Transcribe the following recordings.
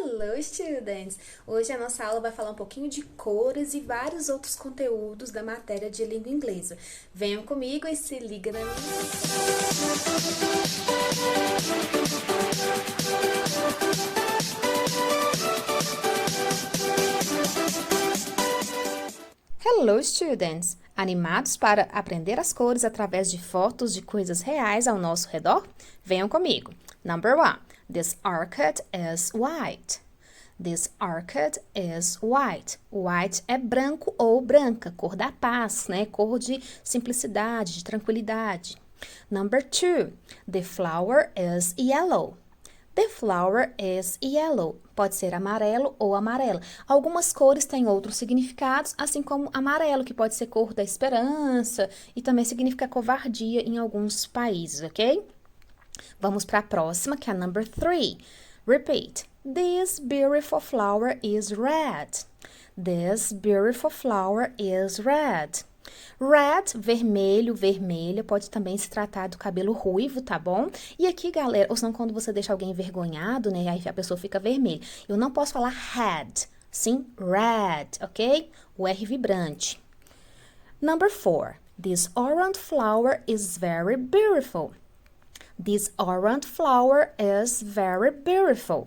Hello, students! Hoje a nossa aula vai falar um pouquinho de cores e vários outros conteúdos da matéria de língua inglesa. Venham comigo e se liga na minha. Hello, students! Animados para aprender as cores através de fotos de coisas reais ao nosso redor? Venham comigo. Number 1. This orchid is white. This orchid is white. White é branco ou branca, cor da paz, né? Cor de simplicidade, de tranquilidade. Number 2. The flower is yellow. The flower is yellow. Pode ser amarelo ou amarela. Algumas cores têm outros significados, assim como amarelo, que pode ser cor da esperança e também significa covardia em alguns países, ok? Vamos para a próxima, que é a number 3. Repeat. This beautiful flower is red. This beautiful flower is red. Red, vermelho, vermelha, pode também se tratar do cabelo ruivo, tá bom? E aqui, galera, ou senão quando você deixa alguém envergonhado, né, aí a pessoa fica vermelha. Eu não posso falar had, sim, red, ok? O R vibrante. Number 4. This orange flower is very beautiful. This orange flower is very beautiful.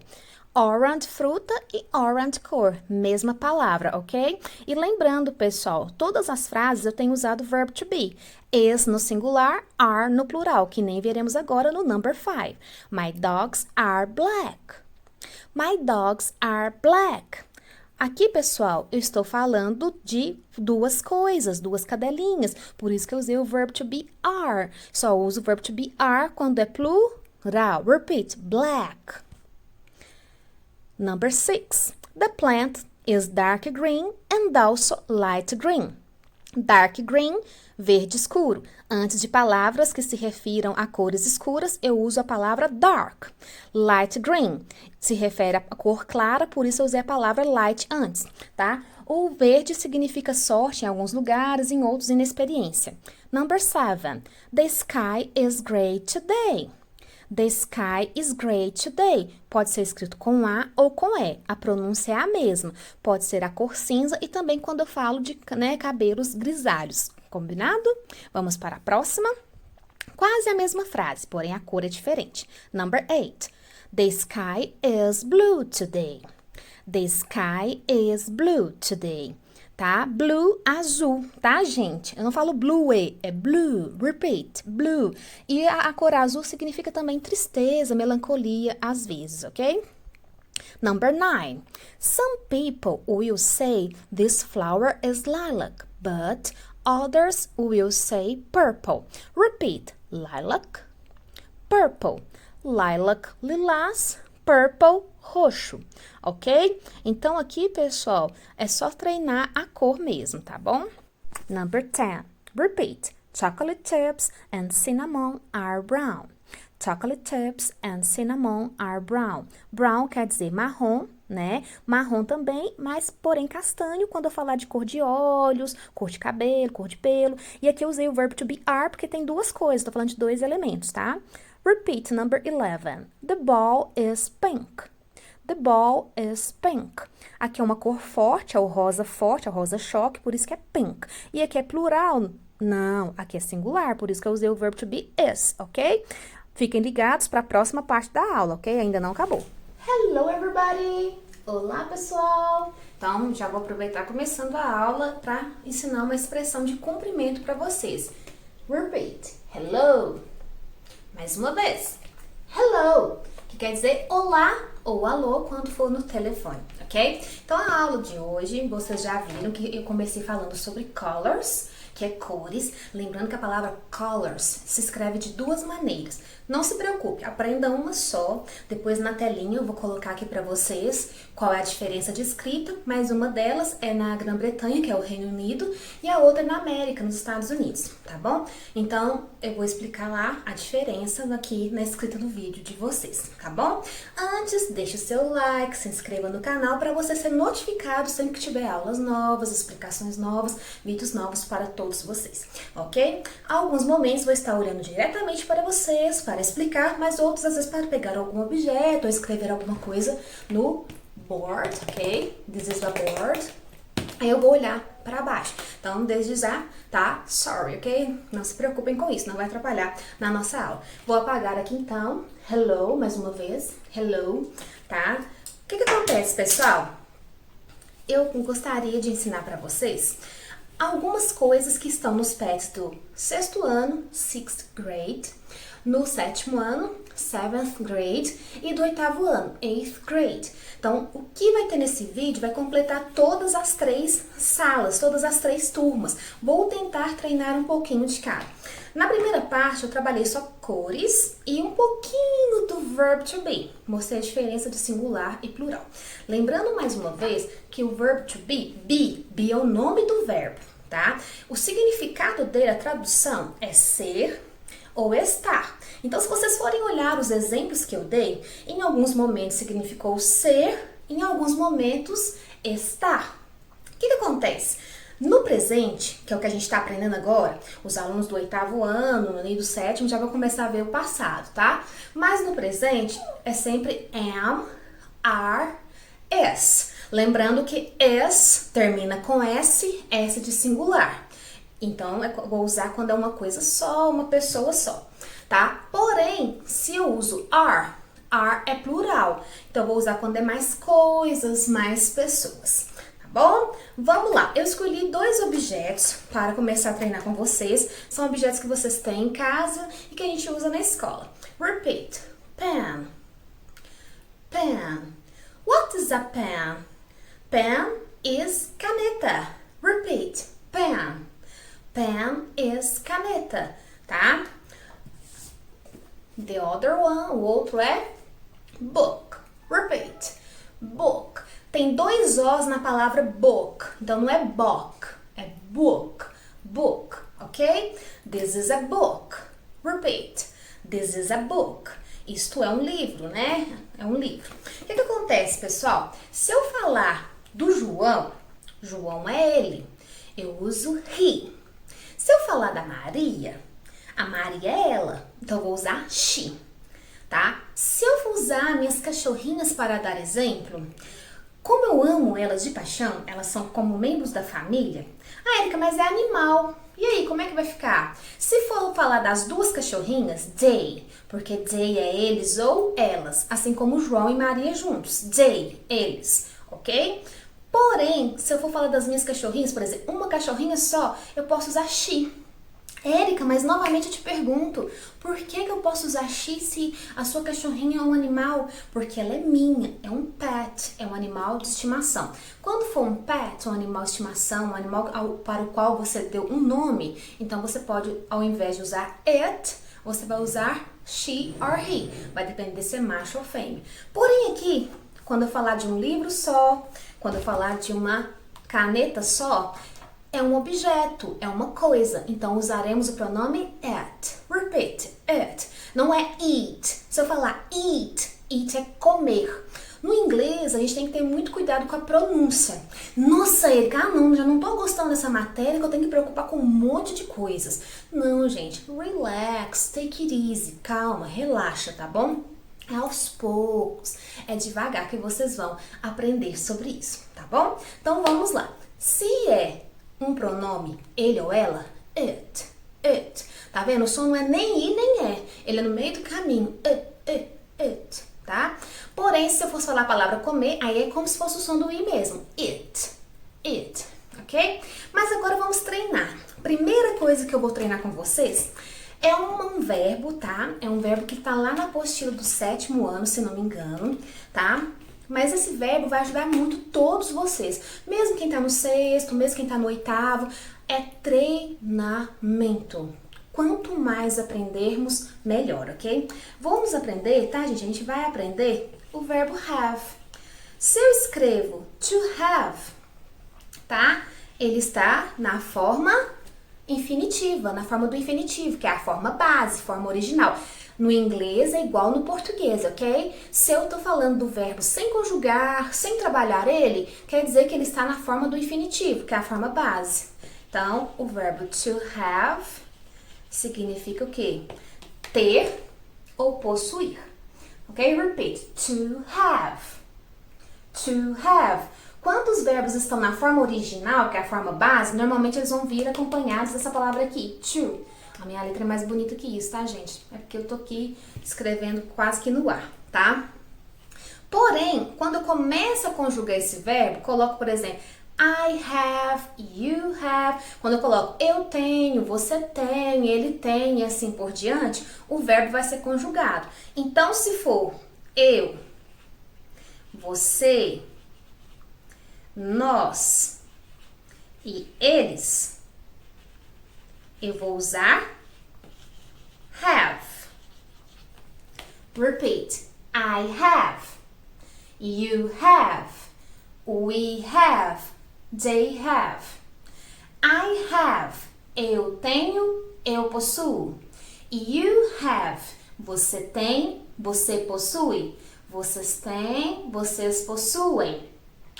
Orange, fruta, e orange, cor. Mesma palavra, ok? E lembrando, pessoal, todas as frases eu tenho usado o verbo to be. Is no singular, are no plural, que nem veremos agora no number 5. My dogs are black. My dogs are black. Aqui, pessoal, eu estou falando de duas coisas, duas cadelinhas. Por isso que eu usei o verbo to be are. Só uso o verbo to be are quando é plural. Repeat, black. Number 6. The plant is dark green and also light green. Dark green, verde escuro. Antes de palavras que se refiram a cores escuras, eu uso a palavra dark. Light green se refere à cor clara, por isso eu usei a palavra light antes, tá? O verde significa sorte em alguns lugares, em outros inexperiência. Number 7. The sky is gray today. The sky is gray today. Pode ser escrito com A ou com E. A pronúncia é a mesma. Pode ser a cor cinza e também quando eu falo de cabelos grisalhos. Combinado? Vamos para a próxima. Quase a mesma frase, porém a cor é diferente. Number 8. The sky is blue today. The sky is blue today. Tá? Blue, azul, tá, gente? Eu não falo blue, é blue. Repeat, blue. E a cor azul significa também tristeza, melancolia, às vezes, ok? Number 9. Some people will say this flower is lilac, but others will say purple. Repeat, lilac, purple. Lilac, lilás, purple, roxo, ok? Então, aqui, pessoal, é só treinar a cor mesmo, tá bom? Number 10. Repeat. Chocolate chips and cinnamon are brown. Chocolate chips and cinnamon are brown. Brown quer dizer marrom, né? Marrom também, mas porém castanho quando eu falar de cor de olhos, cor de cabelo, cor de pelo. E aqui eu usei o verbo to be are porque tem duas coisas, tô falando de dois elementos, tá? Repeat number 11. The ball is pink. The ball is pink. Aqui é uma cor forte, é o rosa forte, é o rosa choque, por isso que é pink. E aqui é plural? Não, aqui é singular, por isso que eu usei o verbo to be is, ok? Fiquem ligados para a próxima parte da aula, ok? Ainda não acabou. Hello, everybody! Olá, pessoal! Então, já vou aproveitar começando a aula para ensinar uma expressão de cumprimento para vocês. Repeat. Hello. Mais uma vez. Hello, que quer dizer olá ou alô quando for no telefone, ok? Então, a aula de hoje, vocês já viram que eu comecei falando sobre colors, que é cores. Lembrando que a palavra colors se escreve de duas maneiras. Não se preocupe, aprenda uma só. Depois na telinha eu vou colocar aqui para vocês qual é a diferença de escrita, mas uma delas é na Grã-Bretanha, que é o Reino Unido, e a outra é na América, nos Estados Unidos, tá bom? Então, eu vou explicar lá a diferença aqui na escrita do vídeo de vocês, tá bom? Antes, deixe o seu like, se inscreva no canal para você ser notificado sempre que tiver aulas novas, explicações novas, vídeos novos para todos vocês, ok? Alguns momentos vou estar olhando diretamente para vocês, para explicar, mas outros às vezes para pegar algum objeto ou escrever alguma coisa no board, ok? This is a board. Aí eu vou olhar para baixo. Então, desde já, tá? Sorry, ok? Não se preocupem com isso, não vai atrapalhar na nossa aula. Vou apagar aqui então. Hello, mais uma vez. Hello, tá? O que acontece, pessoal? Eu gostaria de ensinar para vocês algumas coisas que estão nos pets do 6º ano, 6th grade, no 7º ano, 7th grade, e do 8º ano, 8th grade. Então, o que vai ter nesse vídeo vai completar todas as 3 salas, todas as 3 turmas. Vou tentar treinar um pouquinho de cada. Na primeira parte, eu trabalhei só cores e um pouquinho do verb to be. Mostrei a diferença de singular e plural. Lembrando mais uma vez que o verb to be é o nome do verbo, tá? O significado dele, a tradução, é ser ou estar. Então, se vocês forem olhar os exemplos que eu dei, em alguns momentos significou ser, em alguns momentos estar. O que acontece? No presente, que é o que a gente está aprendendo agora, os alunos do 8º ano e do 7º já vão começar a ver o passado, tá? Mas no presente é sempre am, are, is. Lembrando que is termina com S, S de singular. Então, eu vou usar quando é uma coisa só, uma pessoa só, tá? Porém, se eu uso are é plural. Então, eu vou usar quando é mais coisas, mais pessoas. Bom, vamos lá. Eu escolhi 2 objetos para começar a treinar com vocês. São objetos que vocês têm em casa e que a gente usa na escola. Repeat. Pen. Pen. What is a pen? Pen is caneta. Repeat. Pen. Pen is caneta, tá? The other one, o outro é book. Repeat. Book. Tem 2 Os na palavra book, então não é book, é book, book, ok? This is a book. Repeat. This is a book. Isto é um livro, né? É um livro. O que acontece, pessoal? Se eu falar do João, João é ele, eu uso he. Se eu falar da Maria, a Maria é ela, então eu vou usar she, tá? Se eu usar minhas cachorrinhas para dar exemplo, como eu amo elas de paixão, elas são como membros da família. Ah, Erika, mas é animal. E aí, como é que vai ficar? Se for falar das 2 cachorrinhas, they, porque they é eles ou elas, assim como João e Maria juntos. They, eles, ok? Porém, se eu for falar das minhas cachorrinhas, por exemplo, uma cachorrinha só, eu posso usar she. Érica, mas novamente eu te pergunto, por que eu posso usar she se a sua cachorrinha é um animal? Porque ela é minha, é um pet, é um animal de estimação. Quando for um pet, um animal de estimação, um animal para o qual você deu um nome, então você pode, ao invés de usar it, você vai usar she or he. Vai depender se é macho ou fêmea. Porém aqui, quando eu falar de um livro só, quando eu falar de uma caneta só, é um objeto, é uma coisa. Então, usaremos o pronome it. Repeat, it. Não é eat. Se eu falar eat, eat é comer. No inglês, a gente tem que ter muito cuidado com a pronúncia. Nossa, Erika, não, já não tô gostando dessa matéria que eu tenho que me preocupar com um monte de coisas. Não, gente, relax, take it easy, calma, relaxa, tá bom? É aos poucos, é devagar que vocês vão aprender sobre isso, tá bom? Então, vamos lá. Se é um pronome, ele ou ela, it, it. Tá vendo? O som não é nem i nem é. Ele é no meio do caminho. It, tá? Porém, se eu fosse falar a palavra comer, aí é como se fosse o som do i mesmo. It, ok? Mas agora vamos treinar. Primeira coisa que eu vou treinar com vocês é um verbo, tá? É um verbo que tá lá na apostila do 7º ano, se não me engano, tá? Mas esse verbo vai ajudar muito todos vocês. Mesmo quem tá no 6º, mesmo quem tá no 8º, é treinamento. Quanto mais aprendermos, melhor, ok? Vamos aprender, tá, gente? A gente vai aprender o verbo have. Se eu escrevo to have, tá? Ele está na forma infinitiva, na forma do infinitivo, que é a forma base, forma original. No inglês é igual no português, ok? Se eu tô falando do verbo sem conjugar, sem trabalhar ele, quer dizer que ele está na forma do infinitivo, que é a forma base. Então, o verbo to have significa o quê? Ter ou possuir. Ok? Repeat. To have. to have. Quando os verbos estão na forma original, que é a forma base, normalmente eles vão vir acompanhados dessa palavra aqui, to. A minha letra é mais bonita que isso, tá, gente? É porque eu tô aqui escrevendo quase que no ar, tá? Porém, quando eu começo a conjugar esse verbo, coloco, por exemplo, I have, you have. Quando eu coloco eu tenho, você tem, ele tem e assim por diante, o verbo vai ser conjugado. Então, se for eu, você, nós e eles, eu vou usar have. Repeat. I have. You have. We have. They have. I have. Eu tenho, eu possuo. You have. Você tem, você possui. Vocês têm, vocês possuem.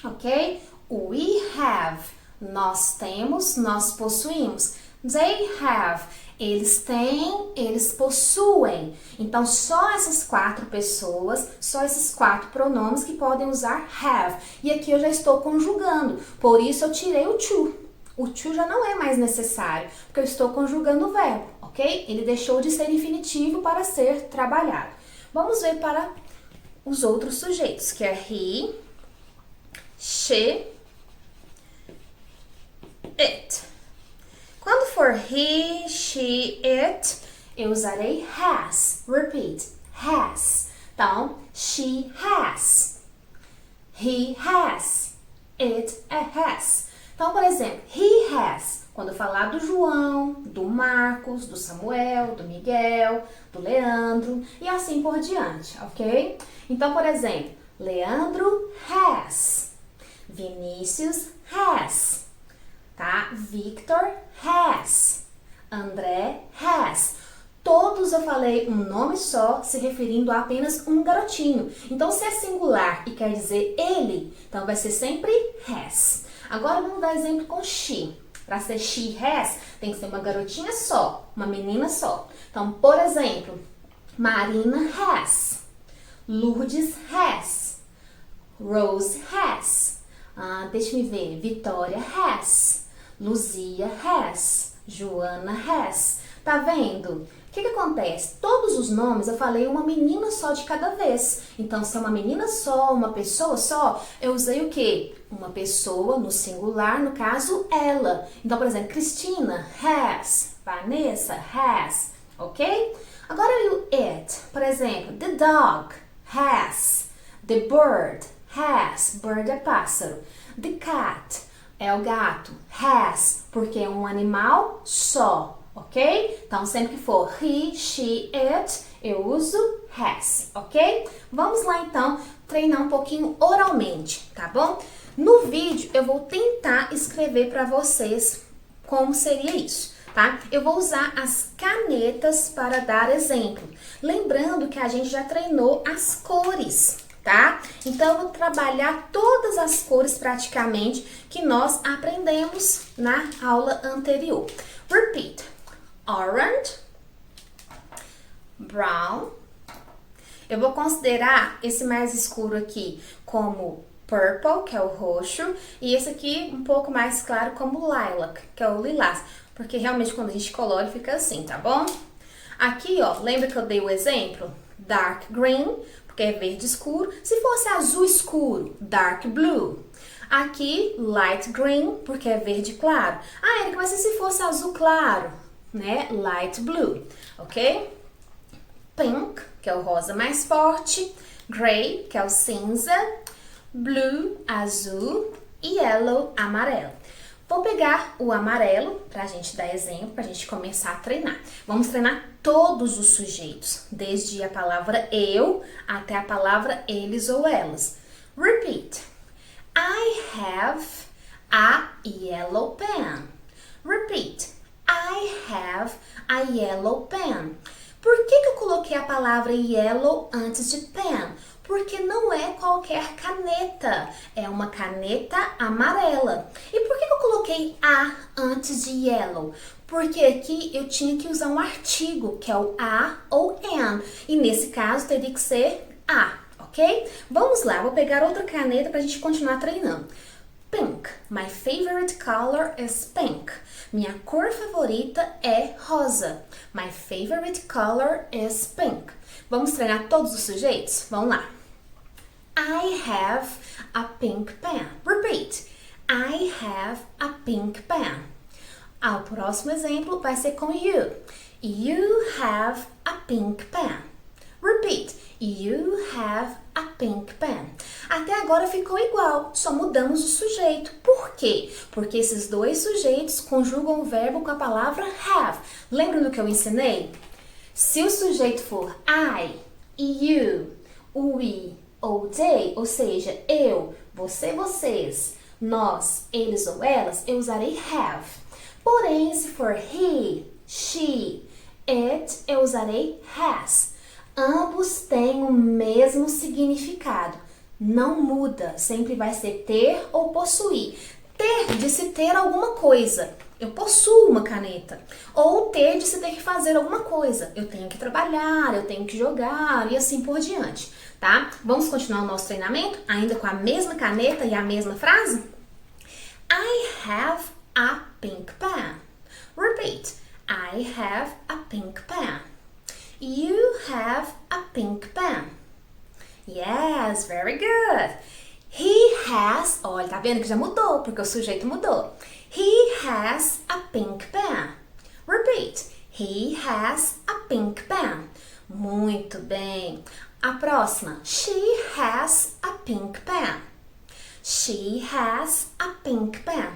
Ok? We have. Nós temos, nós possuímos. They have. Eles têm, eles possuem. Então, só essas 4 pessoas, só esses 4 pronomes que podem usar have. E aqui eu já estou conjugando. Por isso, eu tirei o to. O to já não é mais necessário, porque eu estou conjugando o verbo, ok? Ele deixou de ser infinitivo para ser trabalhado. Vamos ver para os outros sujeitos, que é he, she, it. Quando for he, she, it, eu usarei has. Repeat. Has. Então, she has. He has. It has. Então, por exemplo, he has. Quando eu falar do João, do Marcos, do Samuel, do Miguel, do Leandro e assim por diante, ok? Então, por exemplo, Leandro has. Vinícius has. Tá? Victor has. André has. Todos eu falei um nome só, se referindo a apenas um garotinho. Então, se é singular e quer dizer ele, então vai ser sempre has. Agora, vamos dar exemplo com she. Para ser she has, tem que ser uma garotinha só, uma menina só. Então, por exemplo, Marina has. Lourdes has. Rose has. Deixa eu ver. Vitória has. Luzia has. Joana has. Tá vendo? O que acontece? Todos os nomes eu falei uma menina só de cada vez. Então, se é uma menina só, uma pessoa só, eu usei o quê? Uma pessoa no singular, no caso, ela. Então, por exemplo, Cristina has. Vanessa has. Ok? Agora o it. Por exemplo, the dog has. The bird has. Bird é pássaro. The cat é o gato. Has, porque é um animal só. Ok? Então, sempre que for he, she, it, eu uso has, ok? Vamos lá, então, treinar um pouquinho oralmente, tá bom? No vídeo, eu vou tentar escrever para vocês como seria isso, tá? Eu vou usar as canetas para dar exemplo. Lembrando que a gente já treinou as cores, tá? Então, eu vou trabalhar todas as cores praticamente que nós aprendemos na aula anterior. Repeat. Orange, brown. Eu vou considerar esse mais escuro aqui como purple, que é o roxo, e esse aqui um pouco mais claro como lilac, que é o lilás, porque realmente quando a gente colore fica assim, tá bom? Aqui, ó, lembra que eu dei o exemplo? Dark green, porque é verde escuro. Se fosse azul escuro, dark blue. Aqui, light green, porque é verde claro. Erika, mas e se fosse azul claro? Né? Light blue, ok? Pink, que é o rosa mais forte. Gray, que é o cinza. Blue, azul. E yellow, amarelo. Vou pegar o amarelo pra gente dar exemplo, pra gente começar a treinar. Vamos treinar todos os sujeitos, desde a palavra eu até a palavra eles ou elas. Repeat. I have a yellow pen. Repeat. I have a yellow pen. Por que eu coloquei a palavra yellow antes de pen? Porque não é qualquer caneta, é uma caneta amarela. E por que eu coloquei a antes de yellow? Porque aqui eu tinha que usar um artigo, que é o a ou an. E nesse caso teria que ser a, ok? Vamos lá, vou pegar outra caneta pra gente continuar treinando. Pink. My favorite color is pink. Minha cor favorita é rosa. My favorite color is pink. Vamos treinar todos os sujeitos? Vamos lá. I have a pink pen. Repeat. I have a pink pen. O próximo exemplo vai ser com you. You have a pink pen. Repeat. You have a pink pen. Até agora ficou igual, só mudamos o sujeito. Por quê? Porque esses dois sujeitos conjugam o verbo com a palavra have. Lembra do que eu ensinei? Se o sujeito for I, you, we ou they, ou seja, eu, você, vocês, nós, eles ou elas, eu usarei have. Porém, se for he, she, it, eu usarei has. Ambos têm o mesmo significado. Não muda, sempre vai ser ter ou possuir. Ter de se ter alguma coisa. Eu possuo uma caneta. Ou ter de se ter que fazer alguma coisa. Eu tenho que trabalhar, eu tenho que jogar e assim por diante, tá? Vamos continuar o nosso treinamento ainda com a mesma caneta e a mesma frase? I have a pink pen. Repeat. I have a pink pen. You have a pink pen. Yes, very good. He has, olha, tá vendo que já mudou, porque o sujeito mudou. He has a pink pen. Repeat. He has a pink pen. Muito bem. A próxima. She has a pink pen. She has a pink pen.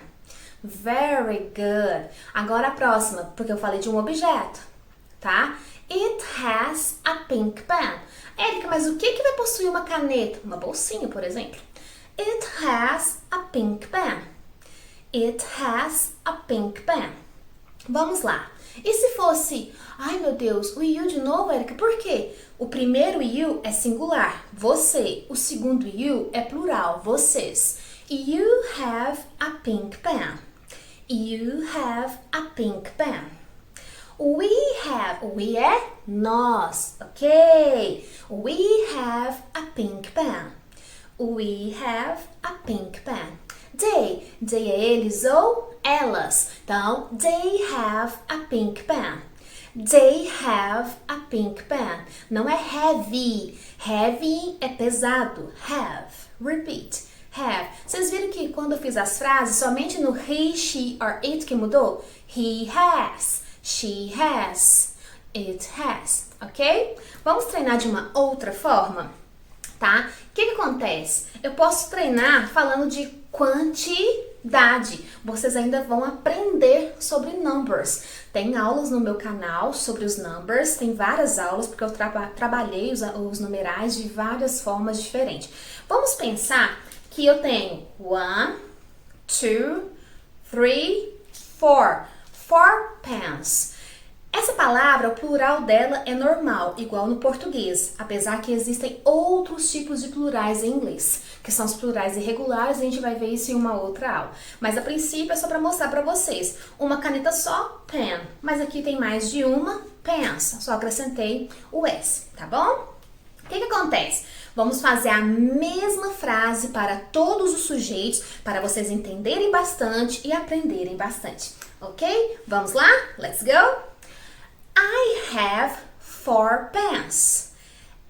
Very good. Agora a próxima, porque eu falei de um objeto, tá? It has a pink pen. Érica, mas o que vai possuir uma caneta? Uma bolsinha, por exemplo. It has a pink pen. It has a pink pen. Vamos lá. E se fosse, ai meu Deus, o you de novo, Érica, por quê? O primeiro you é singular, você. O segundo you é plural, vocês. You have a pink pen. You have a pink pen. We have, we é nós, ok? We have a pink pen. We have a pink pen. They é eles ou elas. Então, they have a pink pen. They have a pink pen. Não é heavy. Heavy é pesado. Have. Repeat. Have. Vocês viram que quando eu fiz as frases, somente no he, she or it que mudou? He has. She has. It has. Ok? Vamos treinar de uma outra forma? Tá? O que acontece? Eu posso treinar falando de quantidade. Vocês ainda vão aprender sobre numbers. Tem aulas no meu canal sobre os numbers. Tem várias aulas, porque eu trabalhei os numerais de várias formas diferentes. Vamos pensar que eu tenho 1, 2, 3, 4. 4 pens. Essa palavra, o plural dela é normal, igual no português, apesar que existem outros tipos de plurais em inglês, que são os plurais irregulares, a gente vai ver isso em uma outra aula. Mas a princípio é só para mostrar para vocês. Uma caneta só, pen, mas aqui tem mais de uma, pens, só acrescentei o S, tá bom? O que acontece? Vamos fazer a mesma frase para todos os sujeitos, para vocês entenderem bastante e aprenderem bastante, ok? Vamos lá? Let's go! I have 4 pens.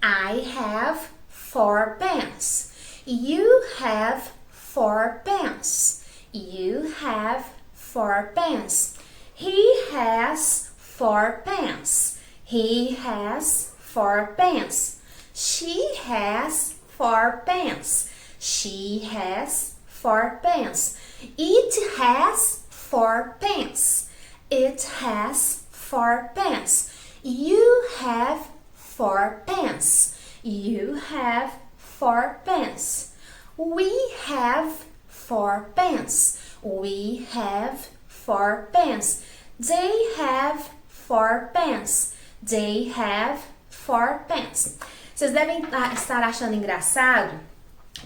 I have 4 pens. You have 4 pens. You have 4 pens. He has 4 pens. He has 4 pens. She has 4 pens. She has 4 pens. It has 4 pens. It has 4 pens. You have 4 pens. You have 4 pens. We have 4 pens. We have 4 pens. They have 4 pens. They have 4 pens. Vocês devem estar achando engraçado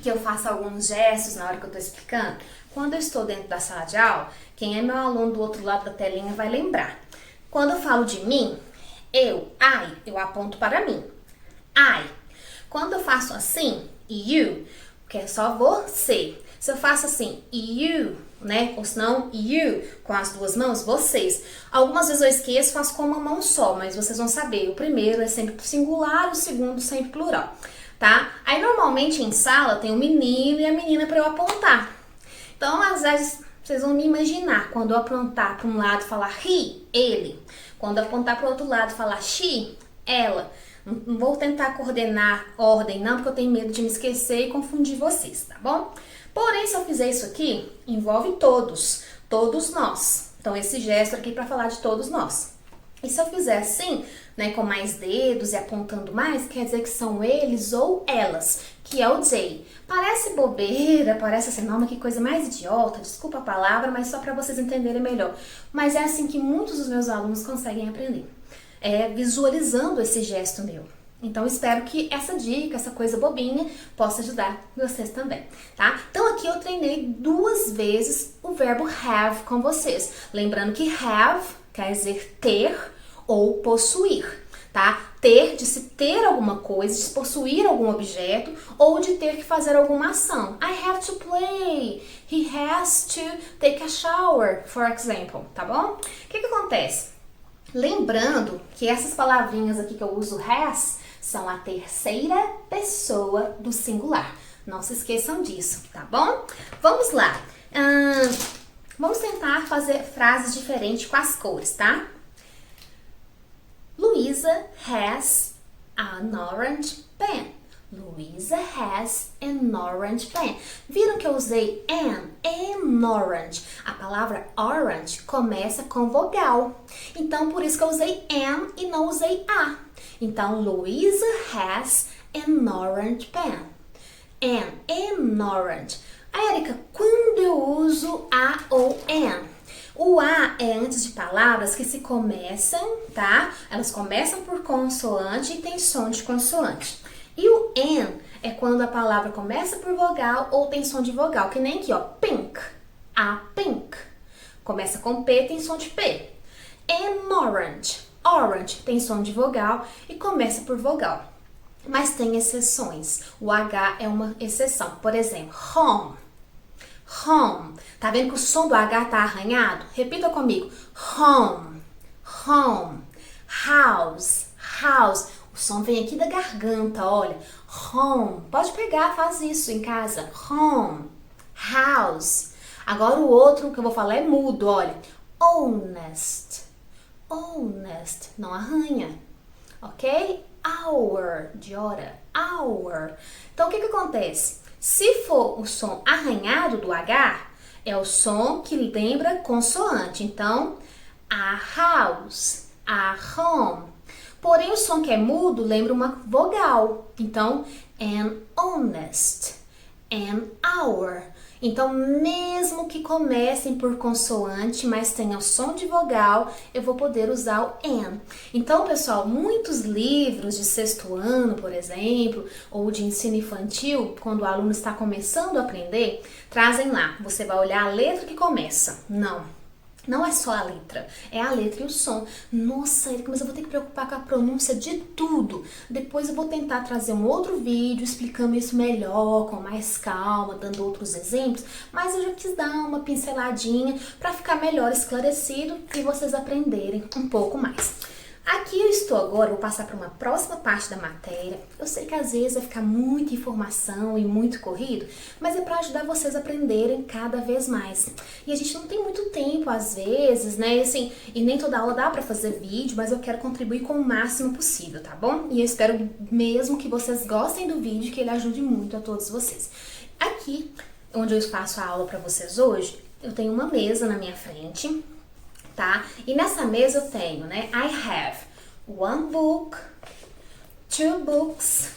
que eu faço alguns gestos na hora que eu estou explicando. Quando eu estou dentro da sala de aula, quem é meu aluno do outro lado da telinha vai lembrar. Quando eu falo de mim, eu aponto para mim. I. Quando eu faço assim, you, que é só você. Se eu faço assim, you, né? Ou senão, you, com as duas mãos, vocês. Algumas vezes eu esqueço, faço com uma mão só, mas vocês vão saber. O primeiro é sempre singular, o segundo sempre plural, tá? Aí, normalmente, em sala, tem o menino e a menina para eu apontar. Então, às vezes, vocês vão me imaginar, quando eu apontar para um lado, falar he, ele. Quando eu apontar para o outro lado, falar she, ela. Não vou tentar coordenar ordem, não, porque eu tenho medo de me esquecer e confundir vocês, tá bom? Porém, se eu fizer isso aqui, envolve todos, todos nós. Então, esse gesto aqui para falar de todos nós. E se eu fizer assim, né, com mais dedos e apontando mais, quer dizer que são eles ou elas, que é o they. Parece bobeira, parece assim, não, mas que coisa mais idiota, desculpa a palavra, mas só para vocês entenderem melhor. Mas é assim que muitos dos meus alunos conseguem aprender. Visualizando esse gesto meu. Então, espero que essa dica, essa coisa bobinha, possa ajudar vocês também, tá? Então, aqui eu treinei 2 vezes o verbo have com vocês. Lembrando que have quer dizer ter ou possuir, tá? Ter, de se ter alguma coisa, de se possuir algum objeto, ou de ter que fazer alguma ação. I have to play. He has to take a shower, for example, tá bom? O que acontece? Lembrando que essas palavrinhas aqui que eu uso has são a terceira pessoa do singular. Não se esqueçam disso, tá bom? Vamos lá. Vamos tentar fazer frases diferentes com as cores, tá? Luisa has an orange pen. Luisa has an orange pen. Viram que eu usei an orange. A palavra orange começa com vogal. Então, por isso que eu usei an e não usei a. Então, Luisa has an orange pen. An orange. Érica, quando eu uso a ou an? O a é antes de palavras que se começam, tá? Elas começam por consoante e tem som de consoante. E o an é quando a palavra começa por vogal ou tem som de vogal, que nem aqui, ó, pink. A pink. Começa com P, tem som de P. An orange. Orange tem som de vogal e começa por vogal. Mas tem exceções. O H é uma exceção. Por exemplo, home. Home. Tá vendo que o som do H tá arranhado? Repita comigo. Home. Home. House. House. O som vem aqui da garganta, olha. Home. Pode pegar, faz isso em casa. Home. House. Agora o outro que eu vou falar é mudo, olha. Honest. Honest. Não arranha. Ok? Hour. De hora. Hour. Então, o que acontece? Se for o som arranhado do H, é o som que lembra consoante. Então, a house, a home. Porém, o som que é mudo lembra uma vogal. Então, an honest, an hour. Então, mesmo que comecem por consoante, mas tenham som de vogal, eu vou poder usar o an. Então, pessoal, muitos livros de 6º ano, por exemplo, ou de ensino infantil, quando o aluno está começando a aprender, trazem lá. Você vai olhar a letra que começa. Não é só a letra, é a letra e o som. Nossa, Erika, mas eu vou ter que preocupar com a pronúncia de tudo. Depois eu vou tentar trazer um outro vídeo explicando isso melhor, com mais calma, dando outros exemplos. Mas eu já quis dar uma pinceladinha para ficar melhor esclarecido e vocês aprenderem um pouco mais. Aqui eu estou agora, vou passar para uma próxima parte da matéria. Eu sei que às vezes vai ficar muita informação e muito corrido, mas é para ajudar vocês a aprenderem cada vez mais. E a gente não tem muito tempo às vezes, né? Assim, e nem toda aula dá para fazer vídeo, mas eu quero contribuir com o máximo possível, tá bom? E eu espero mesmo que vocês gostem do vídeo, que ele ajude muito a todos vocês. Aqui, onde eu faço a aula para vocês hoje, eu tenho uma mesa na minha frente. Tá? E nessa mesa eu tenho, né? I have 1 book, 2 books,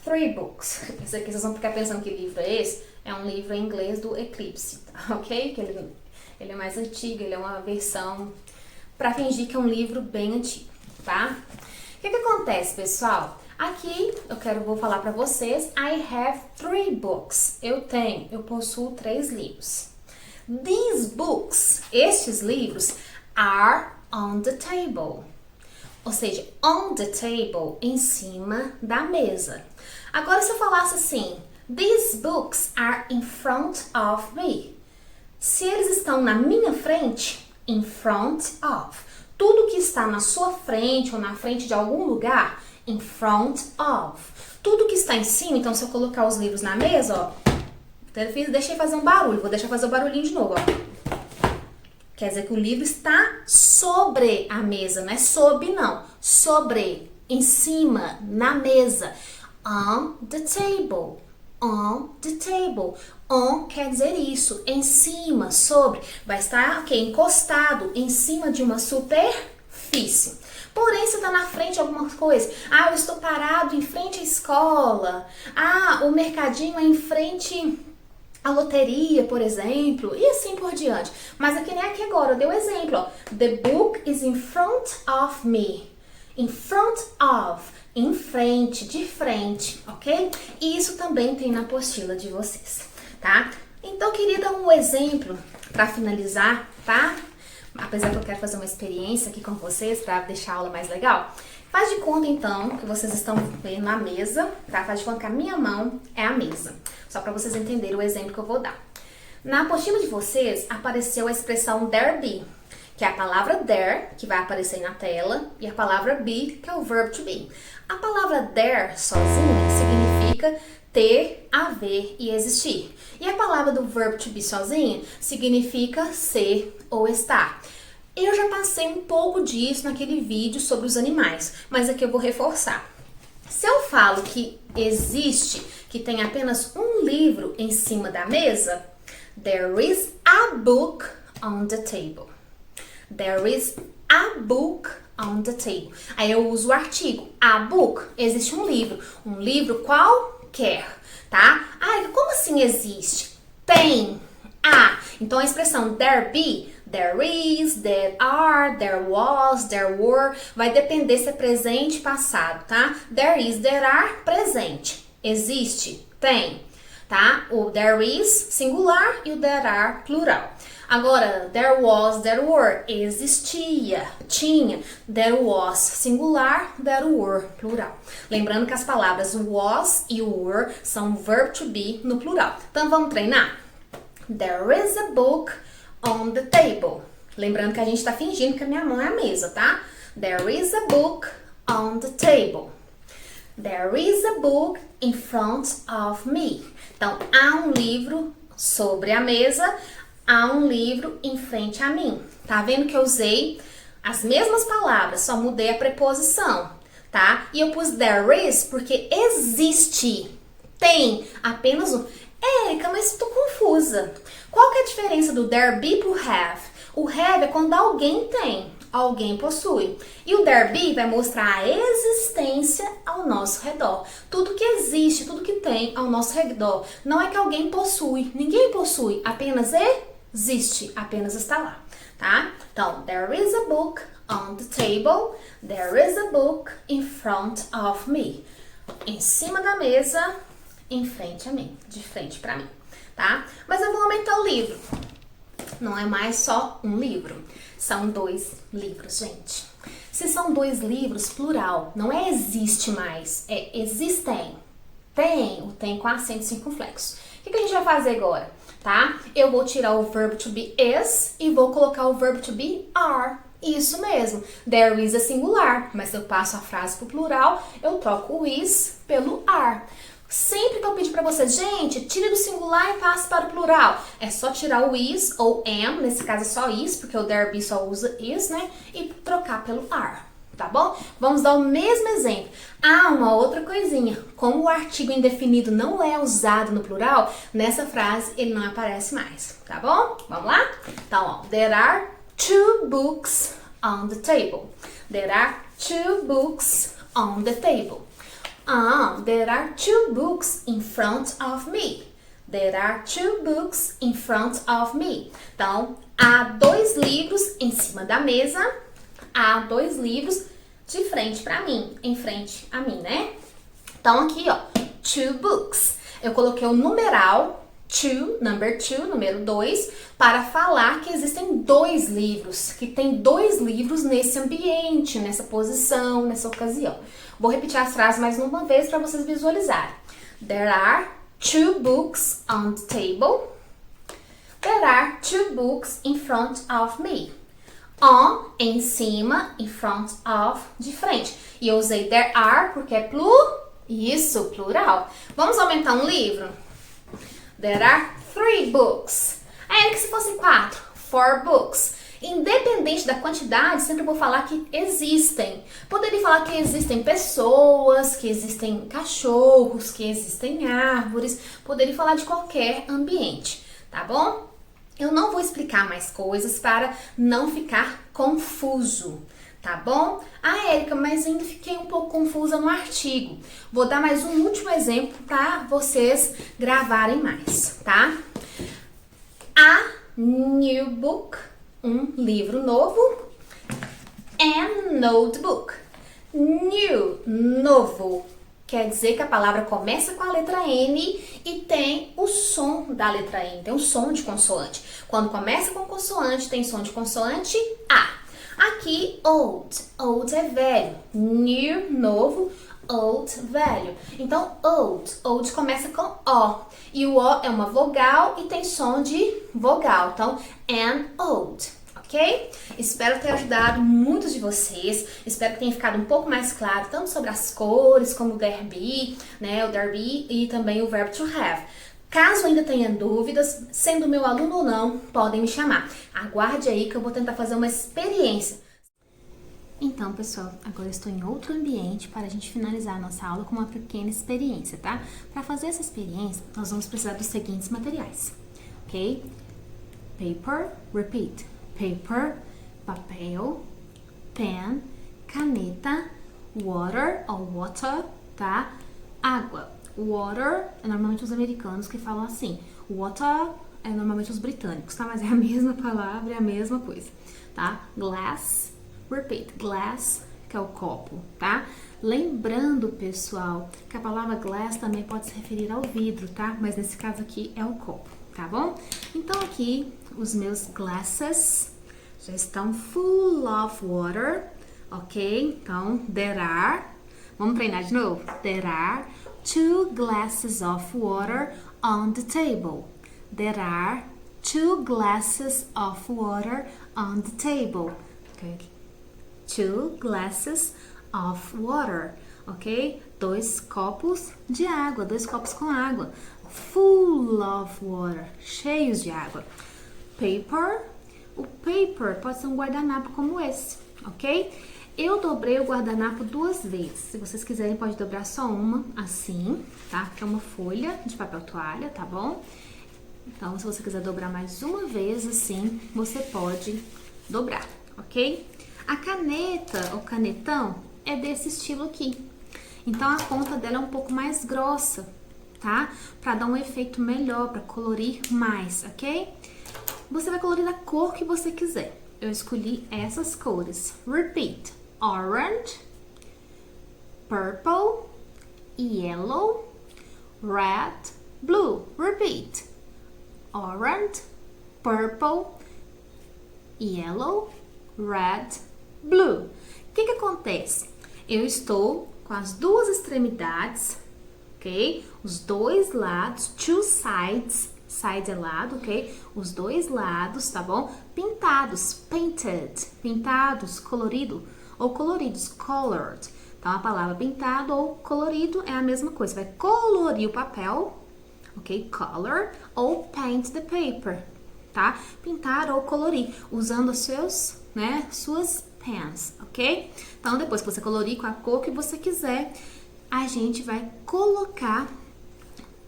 3 books. Isso aqui vocês vão ficar pensando que livro é esse? É um livro em inglês do Eclipse, tá? Ok? Que ele é mais antigo, ele é uma versão para fingir que é um livro bem antigo, tá? O que acontece, pessoal? Aqui vou falar para vocês. I have 3 books. Eu possuo 3 livros. These books, estes livros, are on the table. Ou seja, on the table, em cima da mesa. Agora, se eu falasse assim, these books are in front of me. Se eles estão na minha frente, in front of. Tudo que está na sua frente ou na frente de algum lugar, in front of. Tudo que está em cima, então se eu colocar os livros na mesa, ó, deixei fazer um barulho, vou deixar fazer o barulhinho de novo, ó. Quer dizer que o livro está sobre a mesa, não é sob não, sobre, em cima, na mesa. On the table, on the table. On quer dizer isso, em cima, sobre. Vai estar, ok, encostado em cima de uma superfície. Porém, se está na frente de alguma coisa, eu estou parado em frente à escola. O mercadinho é em frente à loteria, por exemplo, e assim por diante. Mas aqui nem aqui agora, eu dei o exemplo, ó. The book is in front of me. In front of, em frente, de frente, ok? E isso também tem na apostila de vocês, tá? Então, queria dar um exemplo para finalizar, tá? Apesar que eu quero fazer uma experiência aqui com vocês para deixar a aula mais legal. Faz de conta, então, que vocês estão vendo na mesa, tá? Faz de conta que a minha mão é a mesa. Só para vocês entenderem o exemplo que eu vou dar. Na apostila de vocês, apareceu a expressão there be, que é a palavra there, que vai aparecer na tela, e a palavra be, que é o verbo to be. A palavra there, sozinha, significa ter, haver e existir. E a palavra do verbo to be sozinha significa ser ou estar. Eu já passei um pouco disso naquele vídeo sobre os animais, mas aqui eu vou reforçar. Se eu falo que existe, que tem apenas um livro em cima da mesa, there is a book on the table. There is a book on the table. Aí eu uso o artigo. A book, existe um livro qualquer, tá? Como assim existe? Tem. Então a expressão there be, there is, there are, there was, there were, vai depender se é presente, passado, tá? There is, there are, presente. Existe, tem, tá? O there is, singular, e o there are, plural. Agora, there was, there were, existia, tinha. There was, singular, there were, plural. Lembrando que as palavras was e were são verb to be no plural. Então, vamos treinar? There is a book on the table. Lembrando que a gente está fingindo que a minha mão é a mesa, tá? There is a book on the table. There is a book in front of me. Então, há um livro sobre a mesa, há um livro em frente a mim. Tá vendo que eu usei as mesmas palavras, só mudei a preposição, tá? E eu pus there is porque existe, tem apenas um. Érica, mas estou confusa. Qual que é a diferença do there be pro have? O have é quando alguém tem, alguém possui. E o there be vai mostrar a existência ao nosso redor. Tudo que existe, tudo que tem ao nosso redor. Não é que alguém possui, ninguém possui, apenas existe, apenas está lá, tá? Então, there is a book on the table. There is a book in front of me. Em cima da mesa, em frente a mim, de frente para mim, tá? Mas eu vou aumentar o livro. Não é mais só um livro, são 2 livros, gente. Se são 2 livros, plural, não é existe mais, é existem. Tem, o tem com acento circunflexo. O que a gente vai fazer agora, tá? Eu vou tirar o verbo to be is e vou colocar o verbo to be are. Isso mesmo, there is é singular, mas se eu passo a frase pro plural, eu troco o is pelo are. Sempre que eu pedir para vocês, gente, tire do singular e passe para o plural. É só tirar o is ou am, nesse caso é só is, porque o there be só usa is, né? E trocar pelo are, tá bom? Vamos dar o mesmo exemplo. Uma outra coisinha. Como o artigo indefinido não é usado no plural, nessa frase ele não aparece mais, tá bom? Vamos lá? Então, ó, there are 2 books on the table. There are 2 books on the table. There are 2 books in front of me. There are 2 books in front of me. Então, há 2 livros em cima da mesa. Há 2 livros de frente para mim, em frente a mim, né? Então, aqui, ó, 2 books. Eu coloquei o numeral number two, número 2, para falar que existem 2 livros, que tem 2 livros nesse ambiente, nessa posição, nessa ocasião. Vou repetir as frases mais uma vez para vocês visualizarem. There are 2 books on the table. There are 2 books in front of me. On, em cima, in front of, de frente. E eu usei there are porque é isso, plural. Vamos aumentar um livro? There are 3 books. Aí, que se fosse 4, 4 books. Independente da quantidade, sempre vou falar que existem. Poderia falar que existem pessoas, que existem cachorros, que existem árvores. Poderia falar de qualquer ambiente, tá bom? Eu não vou explicar mais coisas para não ficar confuso, tá bom? Ah, Érica, mas ainda fiquei um pouco confusa no artigo. Vou dar mais um último exemplo para vocês gravarem mais, tá? A new book, um livro novo, and notebook. New, novo, quer dizer que a palavra começa com a letra N e tem o som da letra N, tem o som de consoante. Quando começa com consoante, tem som de consoante A. Aqui, old. Old é velho. New, novo. Old, velho. Então, old. Old começa com O. E o O é uma vogal e tem som de vogal. Então, an old. Ok? Espero ter ajudado muitos de vocês. Espero que tenha ficado um pouco mais claro, tanto sobre as cores, como o there be, né? O there be e também o verbo to have. Caso ainda tenha dúvidas, sendo meu aluno ou não, podem me chamar. Aguarde aí que eu vou tentar fazer uma experiência. Então, pessoal, agora estou em outro ambiente para a gente finalizar a nossa aula com uma pequena experiência, tá? Para fazer essa experiência, nós vamos precisar dos seguintes materiais, ok? Paper, repeat. Paper, papel, pen, caneta, water ou water, tá? Água. Water é normalmente os americanos que falam assim. Water é normalmente os britânicos, tá? Mas é a mesma palavra, é a mesma coisa, tá? Glass, repeat. Glass, que é o copo, tá? Lembrando, pessoal, que a palavra glass também pode se referir ao vidro, tá? Mas nesse caso aqui é o copo, tá bom? Então aqui os meus glasses já estão full of water, ok? Então, there are, vamos treinar de novo? There are 2 glasses of water on the table. There are 2 glasses of water on the table. Okay. 2 glasses of water, ok? 2 copos de água, 2 copos com água. Full of water, cheios de água. Paper, o paper pode ser um guardanapo como esse, ok? Eu dobrei o guardanapo 2 vezes. Se vocês quiserem, pode dobrar só uma, assim, tá? Que é uma folha de papel toalha, tá bom? Então, se você quiser dobrar mais uma vez, assim, você pode dobrar, ok? A caneta, ou canetão, é desse estilo aqui. Então, a ponta dela é um pouco mais grossa, tá? Pra dar um efeito melhor, pra colorir mais, ok? Você vai colorir da cor que você quiser. Eu escolhi essas cores. Repeat. Orange, purple, yellow, red, blue. Repeat. Orange, purple, yellow, red, blue. O que acontece? Eu estou com as 2 extremidades, ok? Os 2 lados, 2 sides, side é lado, ok? Os 2 lados, tá bom? Pintados, painted, pintados, colorido ou coloridos, colored. Então, a palavra pintado ou colorido é a mesma coisa. Você vai colorir o papel, ok? Color ou paint the paper, tá? Pintar ou colorir, usando os seus, né, suas pens, ok? Então, depois que você colorir com a cor que você quiser, a gente vai colocar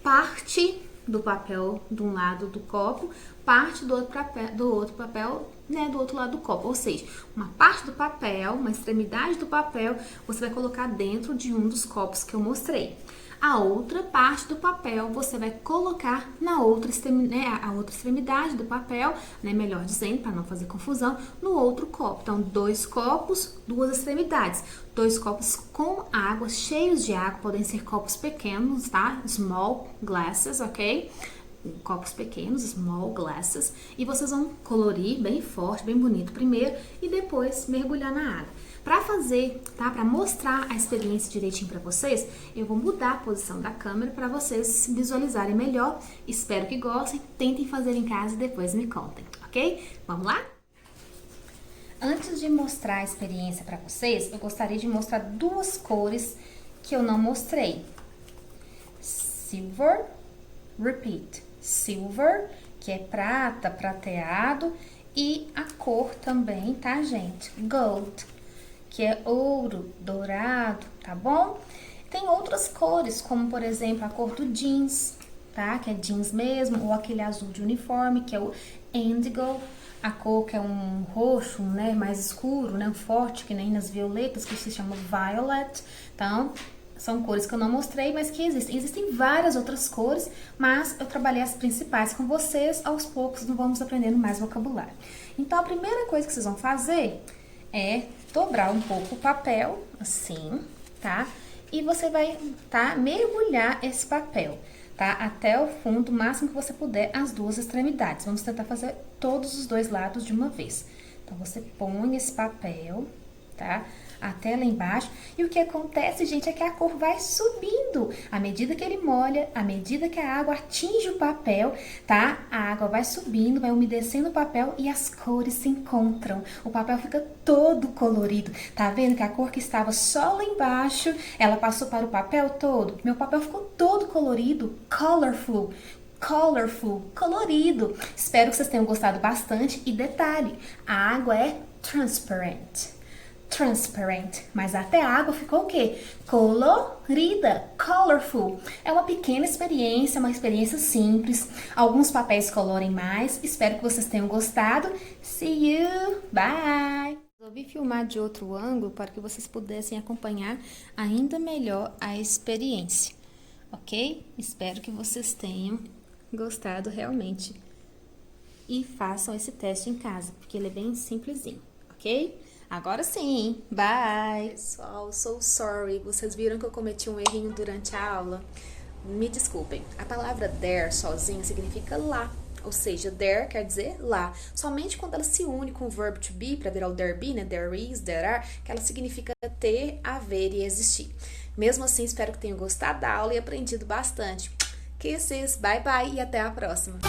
parte do papel de um lado do copo, parte do outro papel, né, do outro lado do copo. Ou seja, uma parte do papel, uma extremidade do papel, você vai colocar dentro de um dos copos que eu mostrei. A outra parte do papel você vai colocar na outra extremidade, a outra extremidade do papel, né, melhor dizendo, para não fazer confusão, no outro copo. Então, 2 copos, 2 extremidades. 2 copos com água, cheios de água, podem ser copos pequenos, tá? Small glasses, ok? copos pequenos, small glasses, e vocês vão colorir bem forte, bem bonito primeiro e depois mergulhar na água. Para fazer, tá? Para mostrar a experiência direitinho para vocês, eu vou mudar a posição da câmera para vocês visualizarem melhor. Espero que gostem, tentem fazer em casa e depois me contem, ok? Vamos lá? Antes de mostrar a experiência para vocês, eu gostaria de mostrar duas cores que eu não mostrei. Silver, repeat, silver, que é prata, prateado, e a cor também, tá, gente? Gold, que é ouro, dourado, tá bom? Tem outras cores, como por exemplo a cor do jeans, tá? Que é jeans mesmo, ou aquele azul de uniforme, que é o indigo. A cor que é um roxo, né, mais escuro, né, forte, que nem nas violetas, que se chama violet. Então, são cores que eu não mostrei, mas que existem. Existem várias outras cores, mas eu trabalhei as principais com vocês. Aos poucos, vamos aprendendo mais vocabulário. Então, a primeira coisa que vocês vão fazer é dobrar um pouco o papel, assim, tá? E você vai, tá, mergulhar esse papel, tá? Até o fundo, o máximo que você puder, as duas extremidades. Vamos tentar fazer todos os dois lados de uma vez. Então, você põe esse papel, tá? Até lá embaixo. E o que acontece, gente, é que a cor vai subindo. À medida que ele molha, à medida que a água atinge o papel, tá? A água vai subindo, vai umedecendo o papel e as cores se encontram. O papel fica todo colorido. Tá vendo que a cor que estava só lá embaixo, ela passou para o papel todo? Meu papel ficou todo colorido, colorful. Colorful, colorido. Espero que vocês tenham gostado bastante. E detalhe, a água é transparent. Transparent, mas até a água ficou o quê? Colorida, colorful. É uma pequena experiência, uma experiência simples. Alguns papéis colorem mais. Espero que vocês tenham gostado. See you, bye! Resolvi filmar de outro ângulo para que vocês pudessem acompanhar ainda melhor a experiência, ok? Espero que vocês tenham gostado realmente e façam esse teste em casa, porque ele é bem simplesinho, ok? Agora sim, bye! Pessoal, so sorry, vocês viram que eu cometi um errinho durante a aula? Me desculpem, a palavra there sozinha significa lá, ou seja, there quer dizer lá. Somente quando ela se une com o verbo to be, para virar o there be, né, there is, there are, que ela significa ter, haver e existir. Mesmo assim, espero que tenham gostado da aula e aprendido bastante. Kisses, bye bye e até a próxima!